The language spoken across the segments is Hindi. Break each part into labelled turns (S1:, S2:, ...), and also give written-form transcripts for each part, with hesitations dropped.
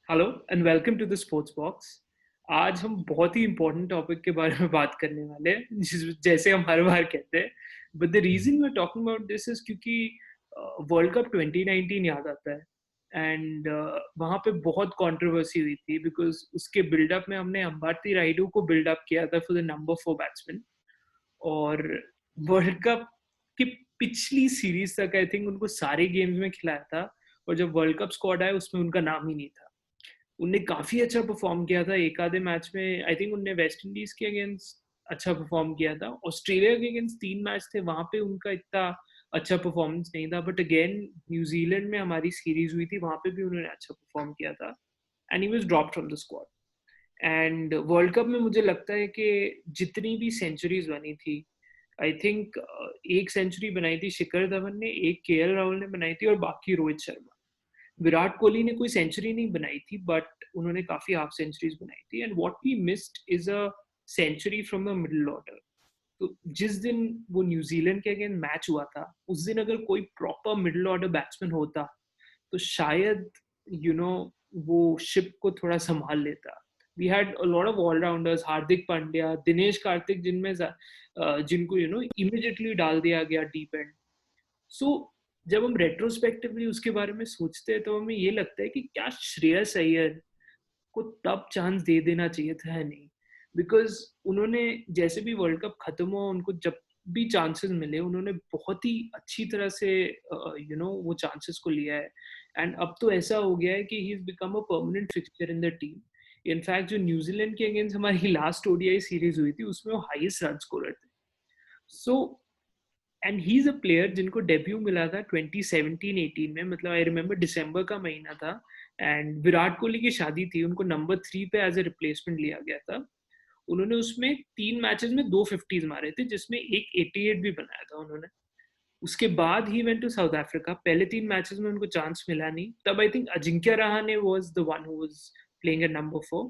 S1: Hello and welcome to the sports box. आज हम बहुत ही इम्पोर्टेंट टॉपिक के बारे में बात करने वाले हैं जैसे हम हर बार कहते हैं। But the reason we are talking about this is क्योंकि वर्ल्ड कप 2019 याद आता है एंड वहाँ पे बहुत कंट्रोवर्सी हुई थी बिकॉज उसके बिल्डअप में हमने अंबाती रायडू को बिल्डअप किया था फॉर द नंबर 4 बैट्समैन। और वर्ल्ड कप की पिछली सीरीज तक आई थिंक उनको सारे गेम्स में खिलाया था, और जब वर्ल्ड कप स्क्वाड आया उसमें उनका नाम ही नहीं था। उनने काफी अच्छा परफॉर्म किया था एक आधे मैच में। आई थिंक उनने वेस्ट इंडीज के अगेंस्ट अच्छा परफॉर्म किया था, ऑस्ट्रेलिया के अगेंस्ट 3 मैच थे वहां पे उनका इतना अच्छा परफॉर्मेंस नहीं था। बट अगेन न्यूजीलैंड में हमारी सीरीज हुई थी, वहां पे भी उन्होंने अच्छा परफॉर्म किया था and he was dropped from the squad. And world Cup में मुझे लगता है कि जितनी भी सेंचुरीज बनी थी, आई थिंक एक सेंचुरी बनाई थी शिखर धवन ने, एक केएल राहुल ने बनाई थी और बाकी रोहित शर्मा। विराट कोहली ने कोई सेंचुरी नहीं बनाई थी बट उन्होंने काफी हाफ सेंचुरीज बनाई थी। And what we missed is a century from the middle order. तो जिस दिन वो न्यूजीलैंड के अगेंस्ट मैच हुआ था, उस दिन अगर कोई प्रॉपर मिडिल ऑर्डर बैट्समैन होता तो शायद यू नो वो शिप को थोड़ा संभाल लेता। We had a lot of allrounders, Hardik Pandya, Dinesh Karthik, जिनमें जिनको इमीडिएटली डाल दिया गया डीप एंड। सो जब हम रेट्रोस्पेक्टिवली उसके बारे में सोचते हैं तो हमें ये लगता है कि क्या श्रेयस अय्यर को तब चांस दे देना चाहिए था या नहीं। बिकॉज उन्होंने जैसे भी वर्ल्ड कप खत्म हुआ, उनको जब भी चांसेस मिले उन्होंने बहुत ही अच्छी तरह से वो चांसेस को लिया है। एंड अब तो ऐसा हो गया है कि he is become a permanent fixture in the team. In fact जो न्यूजीलैंड के अगेंस्ट हमारी लास्ट ओडीआई सीरीज हुई थी उसमें वो हाईएस्ट रन स्कोरर थे। So and he is a player जिनको डेब्यू मिला था 2017-18 में, मतलब आई रिमेम्बर दिसंबर का महीना था एंड विराट कोहली की शादी थी, उनको नंबर 3 पे एज ए रिप्लेसमेंट लिया गया था। उन्होंने उसमें 3 मैचेस में 2 50s मारे थे जिसमें एक 88 भी बनाया था उन्होंने। उसके बाद he went to South Africa. पहले 3 मैचेस में उनको चांस मिला नहीं, तब I think Ajinkya Rahane was the one who was playing at number 4।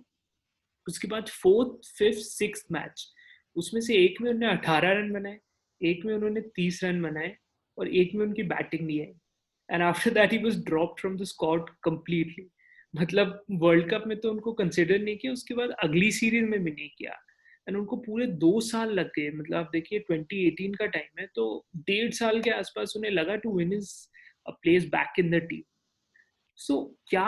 S1: उसके बाद फोर्थ फिफ्थ सिक्स मैच, उसमें से एक में उन्होंने 18 रन बनाए, एक में उन्होंने 30 रन बनाए और एक में उनकी बैटिंग नहीं आई। And after that he was dropped from the squad completely. मतलब वर्ल्ड कप में तो उनको कंसिडर नहीं किया, उसके बाद अगली सीरीज में भी नहीं किया। एंड उनको पूरे 2 साल लग गए। मतलब आप देखिए 2018 का टाइम है तो 1.5 साल के आसपास उन्हें लगा to win his place back in the team. So क्या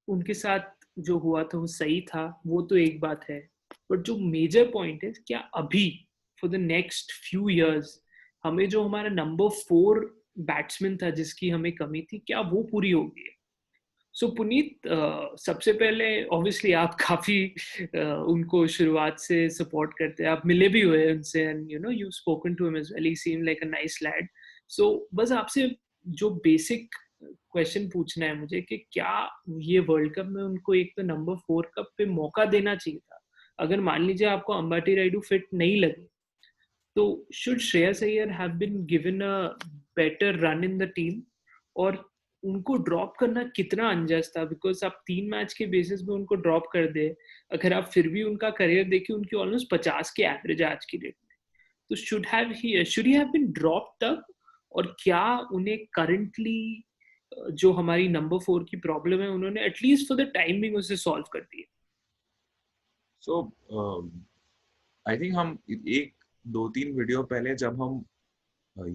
S1: उनके साथ जो हुआ था वो सही था, वो तो एक बात है। बट जो मेजर पॉइंट है, क्या अभी for the next few years हमें जो हमारा नंबर 4 बैट्समैन था जिसकी हमें कमी थी, क्या वो पूरी होगी? सो पुनीत, सबसे पहले ऑब्वियसली आप काफी उनको शुरुआत से सपोर्ट करते हैं, आप मिले भी हुए हैं उनसे and you spoken to him as well, he seem like a nice lad. So बस आपसे जो बेसिक क्वेश्चन पूछना है मुझे कि क्या ये वर्ल्ड कप में उनको एक तो नंबर 4 कप पे मौका देना चाहिए था? अगर मान लीजिए आपको अंबाती रायडू फिट नहीं लगे तो should Shreyas Iyer have been given a better run in the team? और उनको ड्रॉप करना कितना अनजस्ट था? बिकॉज आप 3 मैच के बेसिस पे उनको ड्रॉप कर दे, अगर आप फिर भी उनका करियर देखिए, उनकी ऑलमोस्ट 50 के एवरेज आज की डेट में। तो should he have been drop तब? और क्या उन्हें करंटली जो हमारी नंबर 4 की प्रॉब्लम है उन्होंने at least for the time being उसे सॉल्व कर दी?
S2: सो आई थिंक हम एक दो तीन वीडियो पहले जब हम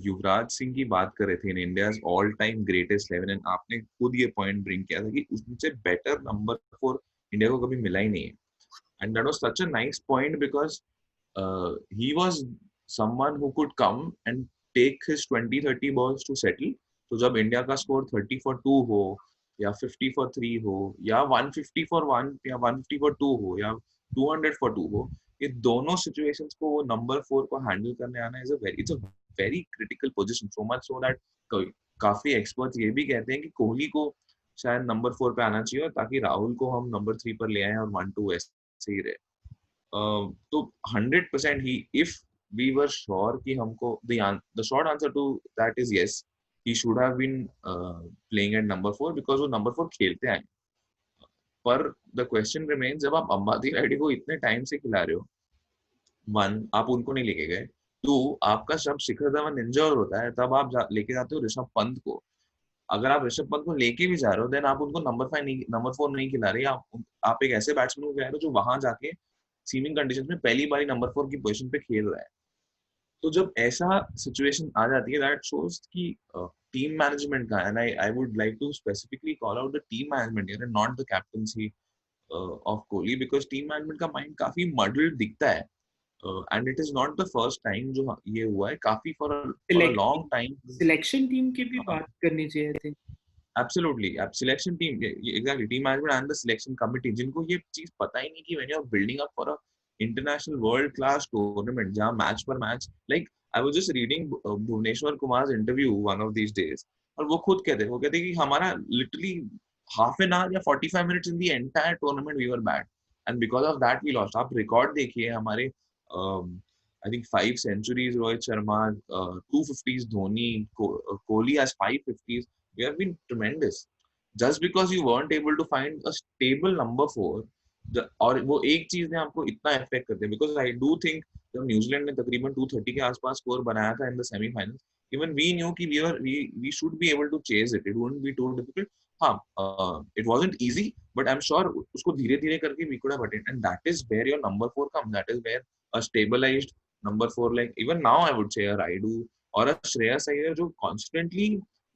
S2: युवराज सिंह की बात कर रहे थे in India's all time greatest 11, and आपने खुद ये पॉइंट ब्रिंग किया था कि उससे बेटर नंबर 4 इंडिया को कभी मिला ही नहीं है. And that was such a nice point because he was someone who could come and take his 20-30 balls to settle. तो जब इंडिया का स्कोर 30 फॉर 2 हो या 50 फॉर 3 हो या 150 फॉर 1 या 150 फॉर 2 हो या 200 फॉर 2 हो, ये दोनों सिचुएशंस को वो नंबर 4 को हैंडल करने आना it's a very critical position. So much so that काफी एक्सपर्ट्स ये भी कहते हैं कि कोहली को शायद नंबर 4 पे आना चाहिए, और ताकि राहुल को हम नंबर 3 पर ले आए और 1-2 ऐसे ही रहे. तो 100% ही, इफ वी वर श्योर कि हमको the short answer to that is yes, he should have been playing at number 4 because वो नंबर 4 खेलते आए. पर द क्वेश्चन रिमेन्स, जब आप अंबाती रायडू को इतने टाइम से खिला रहे हो, वन, आप उनको नहीं लेके गए. टू, आपका जब शिखर धवन इंजर होता है तब आप लेके जाते हो ऋषभ पंत को. अगर आप ऋषभ पंत को लेके भी जा रहे हो देन आप उनको नंबर 4 नहीं खिला रहे, आप एक ऐसे बैट्समैन को खिला रहे हो जो वहां जाके सीमिंग कंडीशन में पहली बारी नंबर 4 की पोजीशन पे खेल रहा है। तो जब ऐसा सिचुएशन आ जाती है दैट शोज कि टीम मैनेजमेंट का, and I would like to specifically call out the team management here and not the captaincy of Kohli, because team management का माइंड काफी मडल्ड दिखता है, and it is not the first time जो ये हुआ है, काफी for a long time.
S1: Selection team की भी बात करनी चाहिए थी।
S2: Absolutely, selection team, exactly, team management and the selection committee, जिनको ये चीज पता ही नहीं कि when you're building up for a international world class tournament जहाँ match per match, like I was just reading Bhuvneshwar Kumar's interview one of these days, और वो खुद कहते कि हमारा literally half an hour या 45 minutes in the entire tournament we were bad, and because of that we lost. आप record देखिए हमारे I think 5 centuries Rohit Sharma, 250s Dhoni, Kohli has 550s. We have been tremendous. Just because you weren't able to find a stable number 4, और वो एक चीज ने आपको इतना इफेक्ट करते हैं, बिकॉज आई डू थिंक जब न्यूजीलैंड ने तकरीबन 230 के आसपास स्कोर बनाया था in the semifinal, even we knew कि we should be able to chase it wouldn't be too difficult. हाँ, it wasn't easy, but I am sure उसको धीरे धीरे करके we could have attend, and that is where your number 4 come, that is where a stabilised number 4, like even now I would say अ राइडू और अ श्रेयस अय्यर जो कॉन्स्टेंटली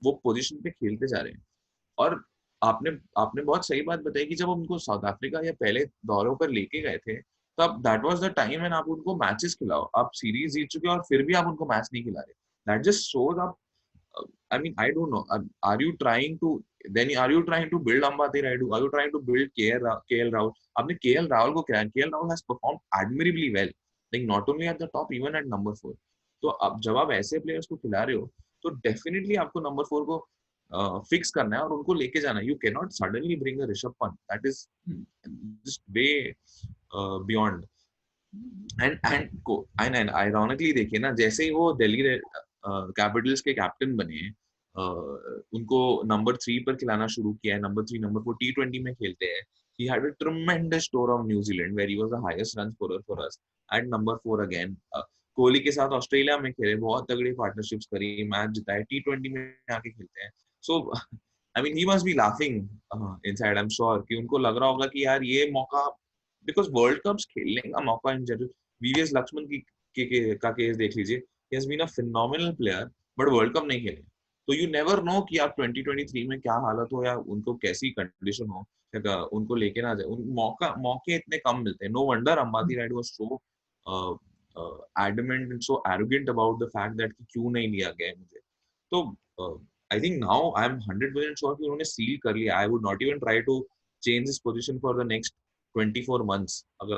S2: वो पोजीशन पे खेलते जा रहे हैं। और आपने आपने बहुत सही बात बताई कि जब उनको साउथ अफ्रीका या पहले दौरों पर लेके गए थे, तब that was the time when आप उनको मैचेस खिलाओ, आप सीरीज जीत चुके और फिर भी आप उनको मैच नहीं खिला रहे, दैट जस्ट शोज आप, I mean, I don't know, are you trying to build Ambati Raidu, are you trying to build KL Rahul? आपने KL Rahul को खिलाया, KL Rahul has performed admirably well, like not only at the top, even at number 4. तो अब जब आप ऐसे प्लेयर्स को खिला रहे हो तो डेफिनेटली आपको नंबर 4 को फिक्स करना है और उनको लेके जाना है। You can not suddenly bring a Rishabh Pant, that is just way beyond. And ironically देखिए ना, जैसे ही वो दिल्ली कैपिटल्स के कैप्टन बने, उनको नंबर 3 पर खिलाना शुरू किया है, नंबर 3 नंबर 4 T20 में खेलते हैं। He had a tremendous tour of New Zealand where he was the highest run scorer for us at number 4 again. Kohli के साथ ऑस्ट्रेलिया में खेले, बहुत तगड़ी पार्टनरशिप्स करी, मैच जिताए, T20 में आके खेलते हैं। So I mean he must be laughing inside, I am sure कि उनको लग रहा होगा कि यार ये मौका, बिकॉज वर्ल्ड कप्स खेलने का मौका इन जनरल, वीवीएस लक्ष्मण का केस देख लीजिए, he has been a phenomenal player but world cup नहीं खेले। तो यू नेवर नो कि आप 2023 में क्या हालत हो या उनको कैसी कंडीशन हो, उनको लेके ना जाए, मौके इतने कम मिलते हैं। No wonder Ambati Rayudu was so adamant and so arrogant about the fact that कि क्यों नहीं लिया गया मुझे। तो I think now I'm 100% sure कि उन्होंने सील कर लिया। I would not even try to change his position for the next 24 months अगर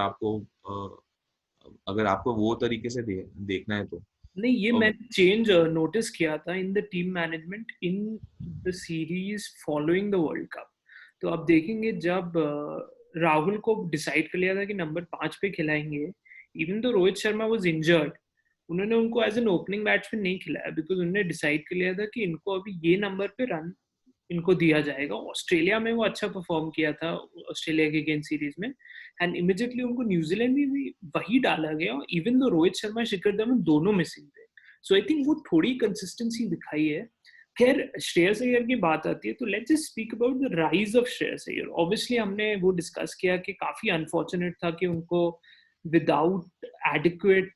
S2: आपको वो तरीके से देखना है तो।
S1: नहीं, ये मैंने चेंज नोटिस किया था in the team management in the series following the World cup. तो आप देखेंगे जब राहुल को डिसाइड कर लिया था कि नंबर 5 पे खिलाएंगे, इवन तो रोहित शर्मा वाज इंजर्ड, उन्होंने उनको एज एन ओपनिंग बैट्समैन नहीं खिलाया, बिकॉज उन्होंने डिसाइड कर लिया था कि इनको अभी ये नंबर पे रन इनको दिया जाएगा। ऑस्ट्रेलिया में वो अच्छा परफॉर्म किया था, ऑस्ट्रेलिया के अगेंस्ट सीरीज में, एंड इमीडिएटली उनको न्यूजीलैंड में भी वही डाला गया, इवन दो रोहित शर्मा शिखर धवन दोनों मिसिंग थे। सो आई थिंक वो थोड़ी कंसिस्टेंसी दिखाई है। खैर, श्रेयस अय्यर की बात आती है तो let's just speak about the rise of Shreyas Iyer. Obviously हमने वो डिस्कस किया कि काफी अनफॉर्चुनेट था कि उनको विदाउट एडिक्वेट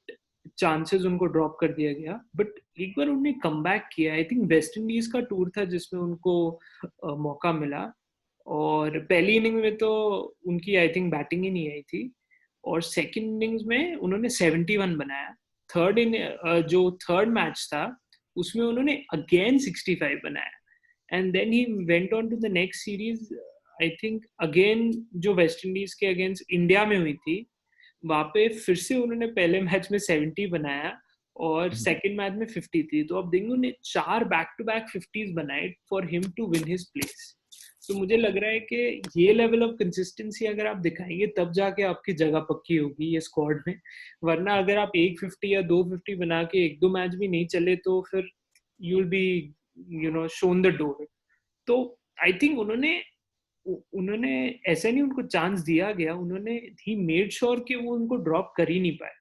S1: चांसेस उनको ड्रॉप कर दिया गया, बट एक बार उन्होंने कम बैक किया। आई थिंक वेस्ट इंडीज का टूर था जिसमें उनको मौका मिला, और पहली इनिंग में तो उनकी आई थिंक बैटिंग ही नहीं आई थी, और सेकंड इनिंग्स में उन्होंने 71 बनाया। जो थर्ड मैच था उसमें उन्होंने अगेन 65 बनाया, and then he went on to the next series. I think again जो वेस्ट इंडीज के अगेंस्ट इंडिया में हुई थी, वहां पे फिर से उन्होंने पहले मैच में 70 बनाया और सेकंड मैच में 50 थी। तो अब देखेंगे उन्हें 4 बैक टू बैक 50s बनाए for him to win his place. तो मुझे लग रहा है कि ये लेवल ऑफ कंसिस्टेंसी अगर आप दिखाएंगे तब जाके आपकी जगह पक्की होगी ये स्क्वाड में, वरना अगर आप 150 या 250 बना के एक दो मैच भी नहीं चले तो फिर you will be shown the door. तो आई थिंक उन्होंने ऐसा नहीं उनको चांस दिया गया, उन्होंने ही मेड श्योर कि वो उनको ड्रॉप कर ही नहीं पाए।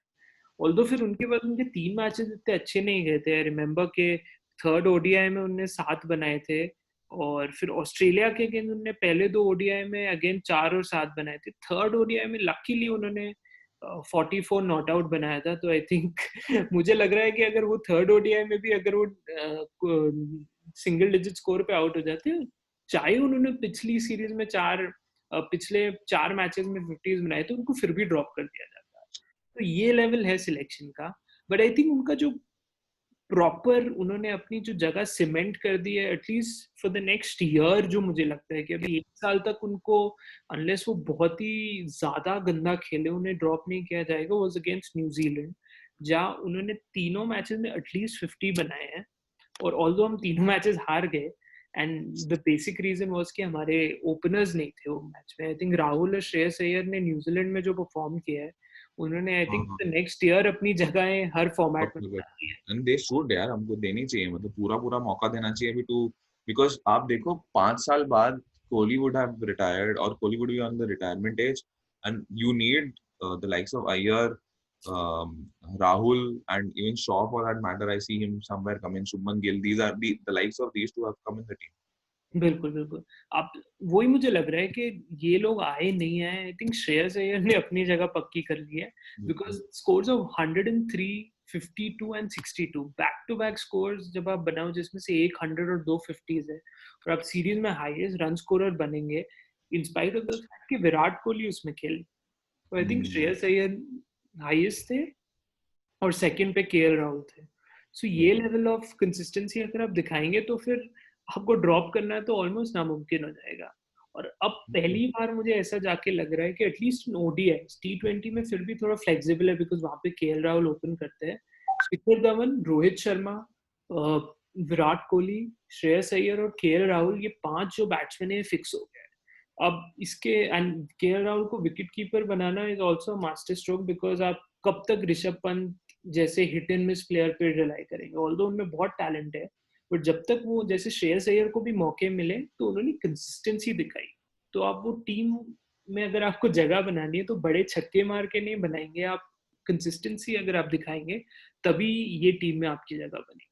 S1: ऑल्दो फिर उनके बाद उनके 3 मैचेस इतने अच्छे नहीं गए थे। आई रिमेम्बर के थर्ड ओडीआई में उन्होंने 7 बनाए थे और फिर ऑस्ट्रेलिया के अगेंस्ट उन्होंने पहले 2 ओडीआई में अगेन 4 और 7 बनाए थे। थर्ड ओडीआई में लकीली उन्होंने 44 नॉट आउट बनाया था, तो आई थिंक मुझे लग रहा है कि अगर वो थर्ड ओडीआई में भी अगर वो सिंगल डिजिट स्कोर पे आउट हो जाते, चाहे उन्होंने पिछली सीरीज में पिछले 4 मैचेस में 50s बनाए थे, उनको फिर भी ड्रॉप कर दिया जाता। तो ये लेवल है सिलेक्शन का। बट आई थिंक उनका जो प्रॉपर उन्होंने अपनी जो जगह सीमेंट कर दी है at least for the next year, जो मुझे लगता है कि अभी 1 साल तक उनको अनलेस वो बहुत ही ज्यादा गंदा खेले उन्हें ड्रॉप नहीं किया जाएगा। वॉज अगेंस्ट न्यूजीलैंड, जहाँ उन्होंने तीनों मैचेस में एटलीस्ट 50 बनाए हैं। और ऑल्दो हम तीनों मैचेस हार गए, and the basic reason was कि हमारे ओपनर्स नहीं थे वो मैच में। आई थिंक राहुल और श्रेयस अय्यर ने न्यूजीलैंड में जो परफॉर्म किया है, उन्होंने I think the next year अपनी जगह हर फॉर्मेट में बना ली है।
S2: एंड दे शुड यार, हमको देनी चाहिए, मतलब पूरा पूरा मौका देना चाहिए अभी टू, बिकॉज आप देखो 5 साल बाद कोहली वुड हैव रिटायर्ड और Kohli would be on the retirement age, and you need the likes of Iyer, Rahul, and even Shaw for that matter. I see him somewhere come in. Shubman Gill. These are the likes of these two have come in the team.
S1: बिल्कुल बिल्कुल। आप वही मुझे लग रहा है कि ये लोग आए नहीं आए, आई थिंक श्रेयस अय्यर ने अपनी जगह पक्की कर ली है, because scores of 103, 52 and 62 back to back scores जब आप बनाओ जिसमें से एक 100 और 2 50s है, और आप सीरीज में हाईएस्ट रन स्कोरर बनेंगे in spite of the fact कि विराट कोहली उसमें खेले। तो I think Shreyas Iyer highest थे और सेकंड पे केएल राहुल थे। सो ये लेवल ऑफ कंसिस्टेंसी अगर आप दिखाएंगे तो फिर आपको ड्रॉप करना है तो ऑलमोस्ट नामुमकिन हो जाएगा। और अब पहली बार मुझे ऐसा जाके लग रहा है कि एटलीस्ट ओडीआई T20 में फिर भी थोड़ा फ्लेक्सिबल है, बिकॉज वहां पे केएल राहुल ओपन करते हैं। शिखर धवन, रोहित शर्मा, विराट कोहली, श्रेयस अय्यर और केएल राहुल, ये 5 जो बैट्समैन है फिक्स हो गए। अब इसके एंड केएल राहुल को wicket keeper banana is also master stroke, because आप कब तक ऋषभ पंत जैसे हिट एंड मिस प्लेयर पे रिलाई करेंगे। ऑल्दो उनमें बहुत टैलेंट है, बट जब तक वो जैसे श्रेयस अय्यर को भी मौके मिले तो उन्होंने कंसिस्टेंसी दिखाई। तो आप वो टीम में अगर आपको जगह बनानी है तो बड़े छक्के मार के नहीं बनाएंगे आप, कंसिस्टेंसी अगर आप दिखाएंगे तभी ये टीम में आपकी जगह बनेगी।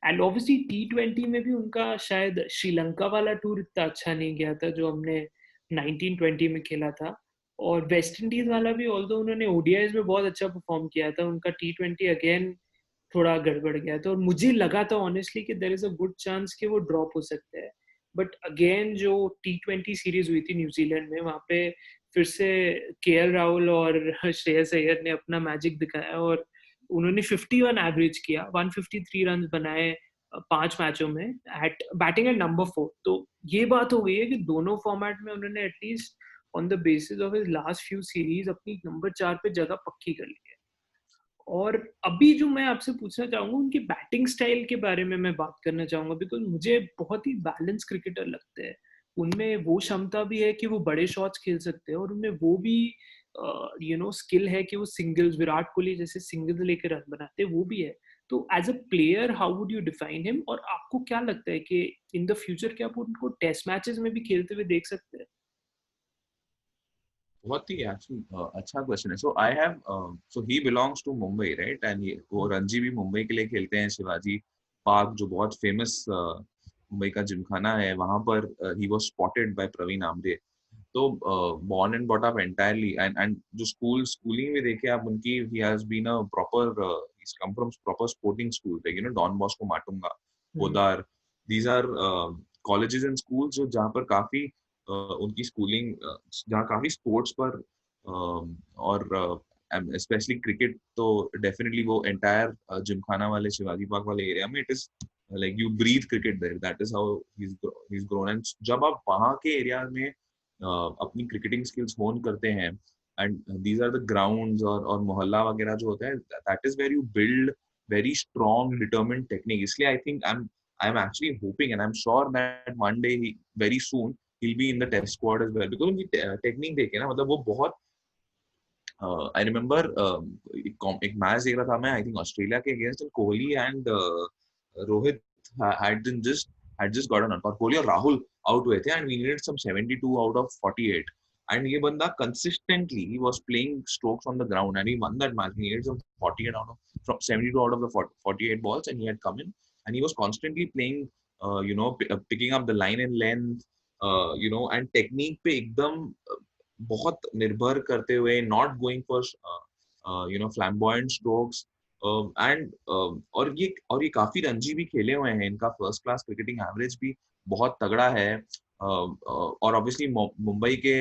S1: एंड ऑब्वियसली T20 में भी उनका शायद श्रीलंका वाला टूर इतना अच्छा नहीं गया था जो हमने 1920 में खेला था, और वेस्ट इंडीज वाला भी ऑल्दो उन्होंने ओडीआईज में बहुत अच्छा परफॉर्म किया था, उनका T20 अगेन थोड़ा गड़बड़ गया था। और मुझे लगा था ऑनेस्टली कि there is a good chance कि वो ड्रॉप हो सकते हैं, बट अगेन जो T20 सीरीज हुई थी न्यूजीलैंड में, वहां पे फिर से केएल राहुल और श्रेयस अय्यर ने अपना मैजिक दिखाया और उन्होंने 51 एवरेज किया, 153 रन बनाए 5 मैचों में एट बैटिंग एट नंबर 4। तो ये बात हो गई है कि दोनों फॉर्मेट में उन्होंने at least on the basis of his last few series अपनी नंबर 4 पे जगह पक्की कर ली है। और अभी जो मैं आपसे पूछना चाहूंगा उनकी बैटिंग स्टाइल के बारे में मैं बात करना चाहूंगा, बिकॉज मुझे बहुत ही बैलेंस क्रिकेटर लगते हैं। उनमें वो क्षमता भी है कि वो बड़े शॉट्स खेल सकते हैं, और उनमें वो भी स्किल है कि वो सिंगल्स, विराट कोहली जैसे सिंगल्स लेकर रन बनाते हैं, वो भी है। तो as a player how would you define him, और आपको क्या लगता है कि इन द फ्यूचर क्या आप उनको टेस्ट मैचेस में भी खेलते हुए देख सकते हैं?
S2: बहुत ही अच्छा क्वेश्चन है। So I have so he belongs to Mumbai, right, and वो रणजी भी मुंबई के लिए खेलते हैं। शिवाजी पार्क जो बहुत फेमस मुंबई का जिमखाना है, वहां पर he was spotted by Pravin Amre. तो born and bought up entirely, and जो स्कूलिंग में देखे आप उनकी, he has been a proper, he's come from proper sporting schools like Don Bosco, Matunga, Podar. These are colleges and schools जो जहाँ पर काफी उनकी स्कूलिंग, जहाँ काफी स्पोर्ट्स पर और स्पेशली क्रिकेट, तो डेफिनेटली वो एंटायर जिमखाना वाले शिवाजी पार्क वाले एरिया में, it is like you breathe cricket there, that is how he is grown. And जब आप वहाँ के एरिया में अपनी क्रिकेटिंग स्किल्स होन करते हैं, and these are the grounds और मोहल्ला वगैरह जो होता है, that is where you build very strong determined technique. इसलिए I think I'm actually hoping and I'm sure that one day very soon he'll be in the test squad as well, because उनकी टेक्निक देखे ना, मतलब वो बहुत आई रिमेम्बर एक मैच देख रहा था मैं, आई थिंक ऑस्ट्रेलिया के against, Kohli and Rohit had just gotten out, और कोहली और राहुल आउट हुए थे, and we needed some 72 out of 48, and ये बंदा consistently he was playing strokes on the ground and he won that match. He needed some 48 out of from 72 out of the 48 balls, and he had come in and he was constantly playing picking up the line and length, and technique पे एकदम बहुत निर्भर करते हुए, not going for flamboyant strokes, and और ये काफी रणजी भी खेले हुए हैं, इनका फर्स्ट क्लास क्रिकेटिंग एवरेज भी बहुत तगड़ा है, और ऑब्वियसली मुंबई के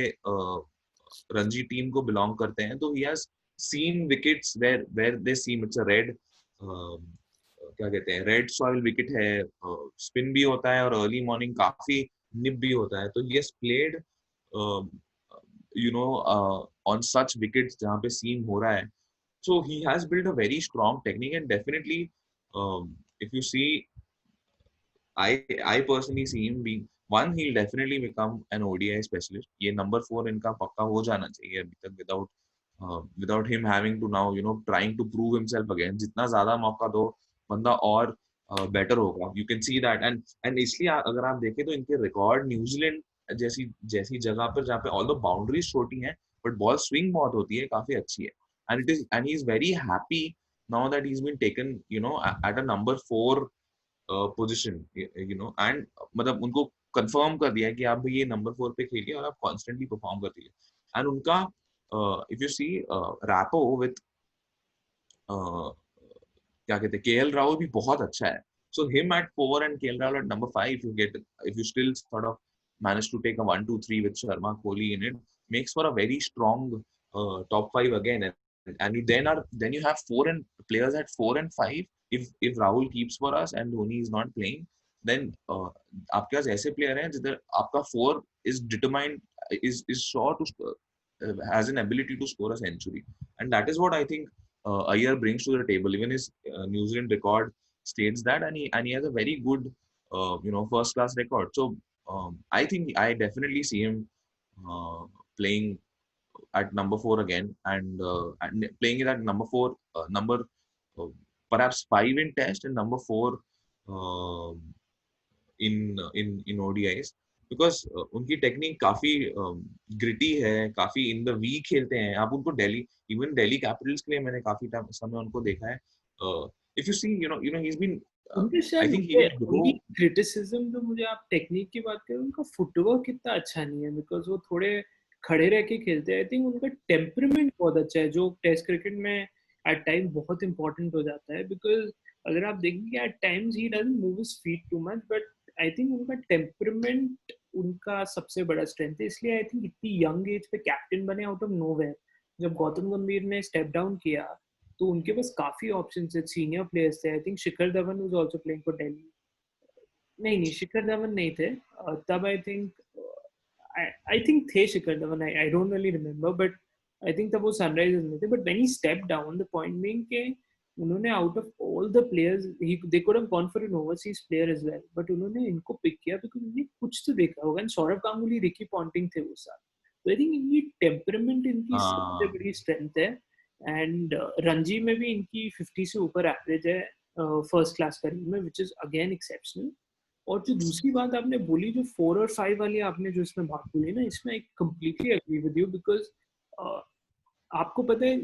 S2: रणजी टीम को बिलोंग करते हैं, तो he has seen wickets where they seem it's a red, क्या कहते हैं, रेड सॉइल विकेट है, स्पिन भी होता है और अर्ली मॉर्निंग काफी निप भी होता है, तो he has played on such wickets जहाँ पे सीम हो रहा है. So he has built a very strong technique, and definitely, if you see, I personally see him being one. He'll definitely become an ODI specialist. ये number 4 इनका पक्का हो जाना चाहिए अभी तक, without him having to now trying to prove himself again. जितना ज़्यादा मौका दो बंदा और better होगा. You can see that, and इसलिए अगर आप देखें तो इनके रिकॉर्ड न्यूजीलैंड जैसी जैसी जगह पर जहाँ पे ऑल द बाउंड्रीज छोटी हैं बट बॉल स्विंग बहुत होती है, काफी अच्छी है, and he is very happy now that he's been taken at a number 4 position, and मतलब उनको कंफर्म कर दिया है कि आप भी ये नंबर 4 पे खेलिए और आप कॉन्स्टेंटली परफॉर्म करते हैं. एंड उनका if you see rapport with क्या कहते हैं, केएल राहुल भी बहुत अच्छा है. So him at 4 and KL Rahul at number 5, if you still sort of manage to take a 1, 2, 3 with Sharma, Kohli in it, makes for a very strong top 5 again. And then you have players at 4 and 5. If Rahul keeps for us and Dhoni is not playing, then आपके पास ऐसे player हैं जिधर आपका 4 is determined, is sure to has an ability to score a century, and that is what I think Iyer brings to the table. Even his New Zealand record states that, and he has a very good first class record. So I think I definitely see him playing at number 4 again, and playing it at number 4, number uh, perhaps 5 in test and number 4 uh, in ODIs, because उनकी टेक्निक काफी ग्रिटी है, काफी इन द वी खेलते हैं. आप उनको इवन दिल्ली कैपिटल्स के लिए मैंने काफी समय उनको देखा है. If you see he's been
S1: उनके
S2: I
S1: शायद
S2: think he will grow.
S1: Criticism जो मुझे आप टेक्निक की बात करें, उनका फुटवर्क इतना अच्छा नहीं है, बिकॉज वो थोड़े खड़े रह के खेलते हैं. आई थिंक उनका टेम्परमेंट बहुत अच्छा है, जो टेस्ट क्रिकेट में एट टाइम बहुत इंपॉर्टेंट हो जाता है. बिकॉज अगर आप देखेंगे at times he doesn't move his feet too much, but I think उनका टेम्परमेंट उनका सबसे बड़ा स्ट्रेंथ है. इसलिए आई थिंक इतनी यंग एज पे कैप्टन बने आउट ऑफ नोवेयर. जब गौतम गंभीर ने स्टेप डाउन किया तो उनके पास काफी ऑप्शंस थे, सीनियर प्लेयर्स थे. I think Shikhar Dhawan was also playing for Delhi. नहीं, शिखर धवन नहीं थे तब. आई थिंक थे Shikhar Dhawan. I don't really remember, but I think तब वो सनराइजर्स में थे. But when he step down, the point being के उन्होंने out of all the players they could have gone for an overseas player as well, but उन्होंने इनको पिक किया बिकॉज उन्होंने कुछ तो देखा होगा. And Sourav Ganguly, Ricky Ponting थे वो साथ. तो आई थिंक इनकी टेम्परमेंट इनकी सबसे बड़ी स्ट्रेंथ है. एंड रणजी में भी इनकी 50 से ऊपर एवरेज है फर्स्ट क्लास करियर में, विच इज अगेन एक्सेप्शनल. और जो दूसरी बात आपने बोली, जो 4 और 5 वाली आपने जो इसमें बात बोली ना, इसमें I completely agree with you. Because आपको पता है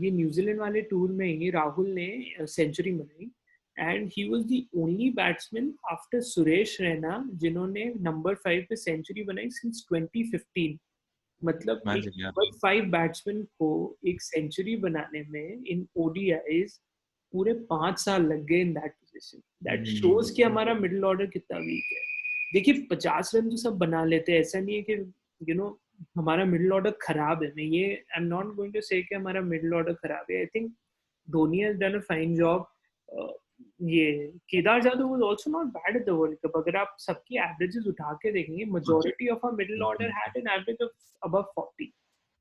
S1: ये न्यूजीलैंड वाले टूर में ही राहुल ने सेंचुरी बनाई, and he was the only batsman after Suresh Raina जिन्होंने नंबर 5 पे सेंचुरी बनाई सिंस 2015. मतलब नंबर 5 बैट्समैन को एक सेंचुरी बनाने में इन ओडीआईज पूरे 5 साल लग गए in that position. That shows कि हमारा मिडिल ऑर्डर कितना वीक है. देखिए 50 रन तो सब बना लेते हैं, ऐसा नहीं है कि हमारा मिडिल ऑर्डर खराब है. मैं ये I am not going to say कि हमारा मिडिल ऑर्डर खराब है. I think Dhoni has done a fine job. ये Kedar Jadhav was also not bad at the World Cup. अगर आप सबकी एवरेजेस उठा के देखेंगे, majority of our middle order had an average of above 40.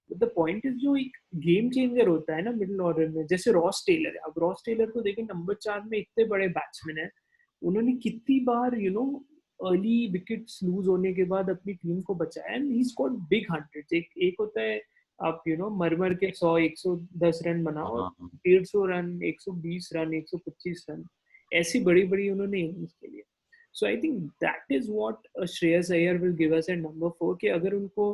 S1: The point is, जो एक गेम चेंजर होता है ना मिडिल ऑर्डर में, जैसे रॉस टेलर है. अब रॉस टेलर को देखें, नंबर 4 में इतने बड़े बैट्समैन है, उन्होंने कितनी बार अर्ली विकेट्स लूज होने के बाद अपनी टीम को बचाया, and he scored big hundreds. एक होता है आप मर के 100 110 रन बनाओ, 150 रन, 120 रन, 125 रन, ऐसी बड़ी बड़ी उन्होंने इनिंग्स के लिए. So I think that is what Shreyas Iyer will give us at number 4. कि अगर उनको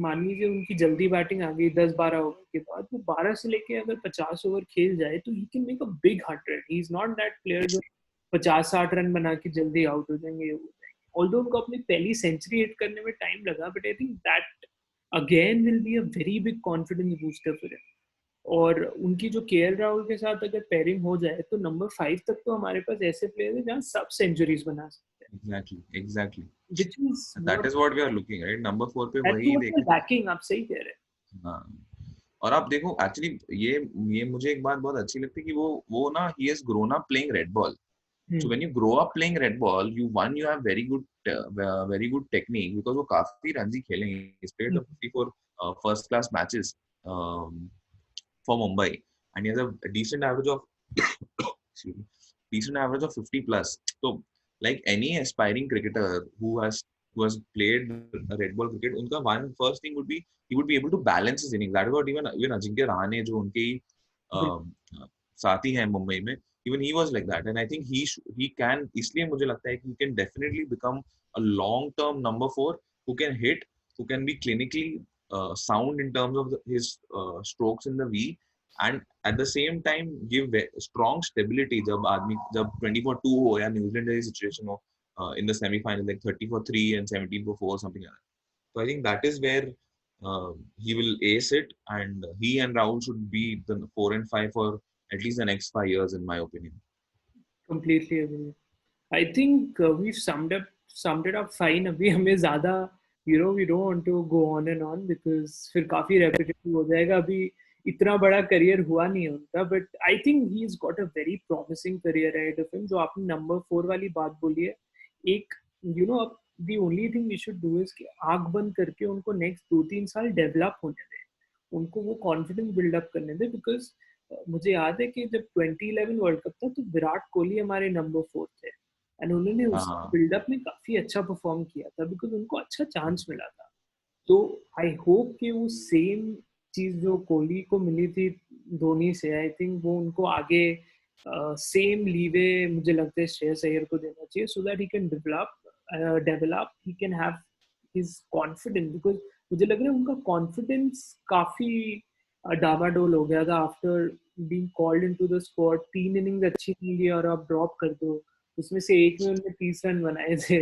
S1: मान लीजिए उनकी जल्दी बैटिंग आ गई 10-12 ओवर के बाद, वो 12 से लेके अगर 50 ओवर खेल जाए तो he can make a big 100. He is not that player जो 50-60 रन बना के जल्दी आउट हो जाएंगे, ये हो जाएंगे। ऑल्दो उनको अपनी पहली सेंचुरी हिट करने में टाइम लगा, but I think that again will be a very big confidence booster for him. और उनकी जो केएल राहुल के साथ अगर पेयरिंग हो जाए तो नंबर 5 तक तो हमारे पास ऐसे प्लेयर है जहाँ सब सेंचुरीज बना सकते हैं,
S2: exactly
S1: which is
S2: that is what we are looking right, number 4 पे वही देखें।
S1: लैकिंग, आप सही कह रहे हैं।
S2: हाँ, और आप देखो एक्चुअली ये मुझे एक बात बहुत अच्छी लगती है कि वो ना he has grown up playing red ball. So when you grow up playing red ball, you have very good technique because वो काफी रणजी खेले हैं. He's played the 54 first class matches um, for Mumbai, and he has a decent average of excuse me, decent average of 50 plus. So like any aspiring cricketer who has played red ball cricket, उनका one first thing would be he would be able to balance his innings. That is what even Ajinkya Rahane जो उनके साथी हैं मुंबई में, even he was like that, and I think he can, इसलिए मुझे लगता है कि he can definitely become a long term number 4 who can hit, who can be clinically sound in terms of his strokes in the V, and at the same time give strong stability जब 20 for 2 हो या न्यूजीलैंड जैसी सिचुएशन हो in the semi final like 30 for 3 and 17 for 4 something like that. So I think that is where he will ace it, and he and Rahul should be the 4 and 5 for at least the next 5 years in my opinion.
S1: Completely agree. I think we've summed it up fine. अभी हमें ज़्यादा we don't want to go on and on because फिर काफी repetitive हो जाएगा. अभी इतना बड़ा करियर हुआ नहीं है उनका, but I think he's got a very promising career ahead of him. जो आपने नंबर 4 वाली बात बोली है, एक अब the only thing we should do is कि आंख बंद करके उनको नेक्स्ट 2-3 साल डेवलप होने दें, उनको वो कॉन्फिडेंस बिल्डअप करने दें. बिकॉज मुझे याद है कि जब 2011 वर्ल्ड कप था तो विराट कोहली हमारे नंबर 4 थे, एंड उन्होंने उस बिल्डअप में काफी अच्छा परफॉर्म किया था बिकॉज उनको अच्छा चांस मिला था. तो आई होप कि वो सेम चीज जो कोहली को मिली थी धोनी से, आई थिंक वो उनको आगे सेम लीवे मुझे लगता है श्रेयस अय्यर को देना चाहिए, so that he can develop he can have his confidence. Because मुझे लग रहा है उनका कॉन्फिडेंस काफी डामाडोल हो गया था after being called into the squad. 3 innings अच्छी नहीं ली और आप ड्रॉप कर दो, उसमें से एक में उन्होंने 30 रन बनाए थे,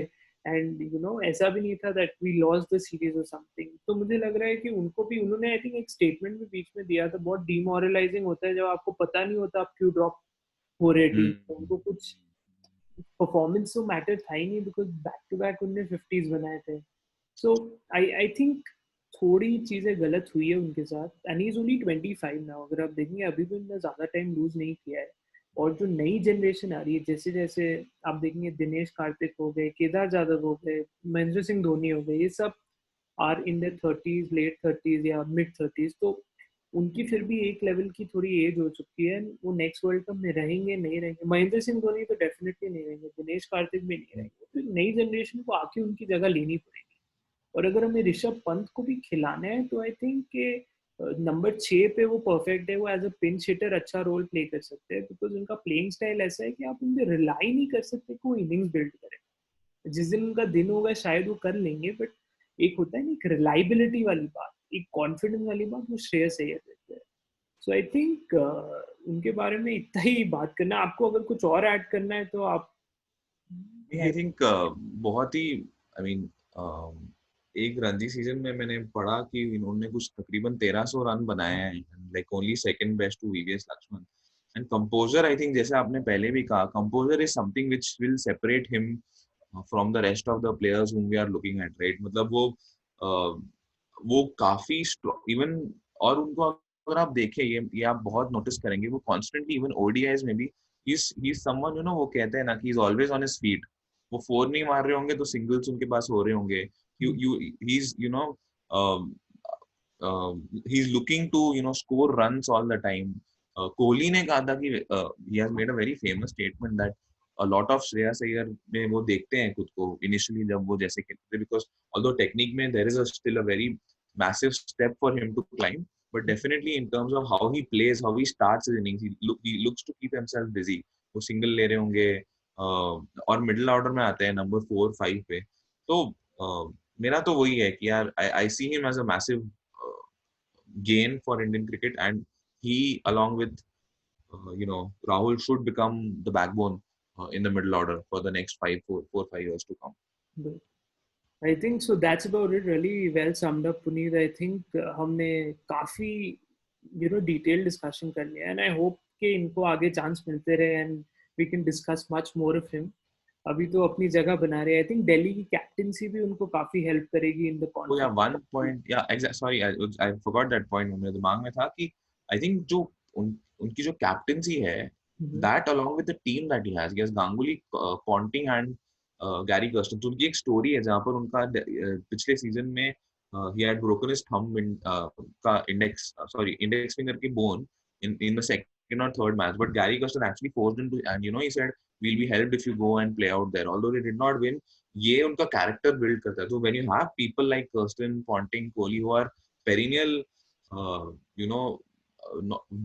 S1: एंड ऐसा भी नहीं था that we lost the series और समथिंग. तो मुझे लग रहा है कि उनको भी उन्होंने आई थिंक एक स्टेटमेंट भी बीच में दिया था. बहुत डिमोरलाइजिंग होता है जब आपको पता नहीं होता आप क्यों ड्रॉप हो रहे टीम. तो उनको कुछ परफॉर्मेंस तो मैटर था ही नहीं बिकॉज बैक टू बैक उन्होंने 50s बनाए थे. सो आई थिंक थोड़ी चीजें गलत हुई है उनके साथ, and he is only 25 now. अगर आप देखेंगे अभी भी उन्होंने ज्यादा टाइम लूज नहीं किया है. और जो नई जनरेशन आ रही है, जैसे जैसे आप देखेंगे दिनेश कार्तिक हो गए, केदार जाधव हो गए, महेंद्र सिंह धोनी हो गए, ये सब are in the 30s, late 30s या मिड 30s. तो उनकी फिर भी एक लेवल की थोड़ी एज हो चुकी है. वो नेक्स्ट वर्ल्ड कप में रहेंगे नहीं रहेंगे, महेंद्र सिंह धोनी तो डेफिनेटली नहीं रहेंगे, दिनेश कार्तिक भी नहीं रहेंगे. तो नई जनरेशन को आके उनकी जगह लेनी पड़ेगी. और अगर हमें ऋषभ पंत को भी खिलाना है तो आई थिंक के नंबर 6 पे वो परफेक्ट है. वो एज अ पिंच हिटर अच्छा रोल प्ले कर सकते हैं बिकॉज उनका प्लेइंग स्टाइल ऐसा है कि आप उन पर रिलाई नहीं कर सकते कि वो इनिंग्स बिल्ड करें. जिस दिन उनका दिन होगा शायद वो कर लेंगे, बट एक होता है ना एक रिलायबिलिटी वाली बात, एक कॉन्फिडेंस वाली बात, वो श्रेयस अय्यर देते हैं. सो आई थिंक उनके बारे में इतना ही बात करना. आपको अगर कुछ और ऐड करना है तो आप.
S2: आई थिंक बहुत ही आई मीन एक रणजी सीजन में मैंने पढ़ा कि इन्होंने कुछ तकरीबन 1300 रन बनाए हैं, like only second best to V V S Laxman. And composure, I think जैसे आपने पहले भी कहा, composure is something which will separate him from the rest of the players whom we are looking at, right? मतलब वो काफी इवन, और उनको अगर आप देखें, ये आप बहुत नोटिस करेंगे, वो कॉन्स्टेंटली इवन ओडीआईज में भी he's someone, वो कहते हैं ना कि he's always on his feet. वो 4 नहीं मार रहे होंगे तो सिंगल्स उनके पास हो रहे होंगे. he's um, he's looking to score runs all the time. Kohli ने कहा था कि he has made a very famous statement that a lot of Shreyas Iyer में वो देखते हैं खुद को initially जब वो जैसे खेलते हैं, because although technique में there is still a very massive step for him to climb, but definitely in terms of how he plays, how he starts his innings, he looks to keep himself busy. वो single ले रहे होंगे और middle order में आते हैं number 4, 5 पे. तो मेरा तो वही है कि यार I see him as a massive gain for Indian cricket, and he along with Rahul should become the backbone in the middle order for the next 5 years to come.
S1: I think so. That's about it. Really well summed up, Puneet. I think हमने काफी detailed discussion कर लिया, and I hope कि इनको आगे chance मिलते रहे and we can discuss much more of him. अभी तो अपनी जगह बना रहे हैं. I think दिल्ली की कैप्टेंसी भी उनको काफी help करेगी in the
S2: Oh
S1: conflict.
S2: yeah, one point. Yeah, exactly. Sorry, I forgot that point. मेरे दिमाग में था कि I think जो उनकी जो captaincy है, that along with the team that he has Ganguly, Ponting and Gary Kirsten. तो उनकी एक story है जहाँ पर उनका पिछले season में he had broken his thumb in का index finger की bone in the second or third match, but Gary Kirsten actually forced him to, and he said we'll be helped if you go and play out there. Although they did not win, ये उनका character build करता है. So when you have people like Kirsten, Ponting, Kohli who are perennial,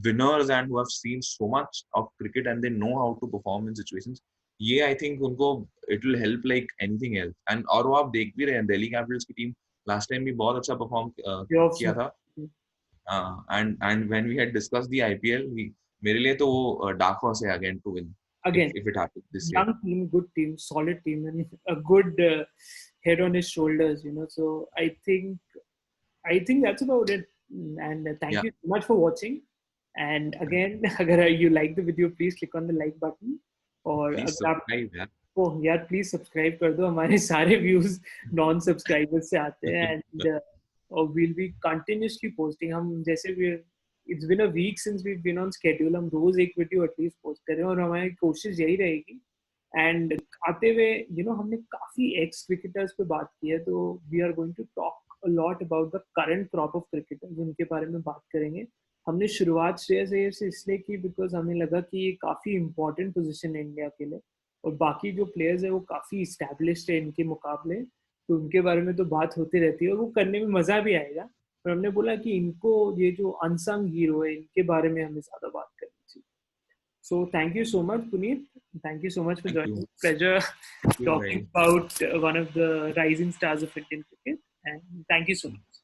S2: winners and who have seen so much of cricket and they know how to perform in situations, ये I think उनको it will help like anything else. And और वो आप देख भी रहे हैं दिल्ली कैपिटल्स की टीम last time भी बहुत अच्छा perform किया था. And when we had discussed the IPL, मेरे लिए तो वो dark horse है again to win.
S1: Again,
S2: if it happens this year.
S1: Young team, good team, solid team, and a good head on his shoulders. So I think that's about it. And thank you so much for watching. And again, अगर you like the video, please click on the like button. और
S2: please
S1: अगर
S2: subscribe, यार.
S1: Oh यार, please subscribe कर दो. हमारे सारे views non-subscribers से आते हैं, and we'll be continuously posting. हम जैसे it's been a week since we've been on schedule. हम रोज एक वीडियो एटलीस्ट पोस्ट करें और हमारी कोशिश यही रहेगी. एंड आते हुए हमने काफी एक्स क्रिकेटर्स पे बात की है, तो we are going to talk a lot about the current crop of cricketers, उनके बारे में बात करेंगे. हमने शुरुआत श्रेयस अय्यर से इसलिए की बिकॉज हमें लगा कि ये काफी इंपॉर्टेंट पोजीशन है इंडिया के लिए, और बाकी जो प्लेयर्स है वो काफी इस्टेब्लिश्ड है इनके मुकाबले, तो उनके बारे में तो बात होती रहती है और वो करने में मजा भी आएगा. पर हमने बोला कि इनको ये जो अनसंग हीरो है इनके बारे में हमें ज्यादा बात करनी चाहिए. So thank you so much Puneet, thank you so much for joining. Pleasure talking about one of the rising stars of Indian cricket, and thank you so much.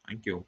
S2: Thank you.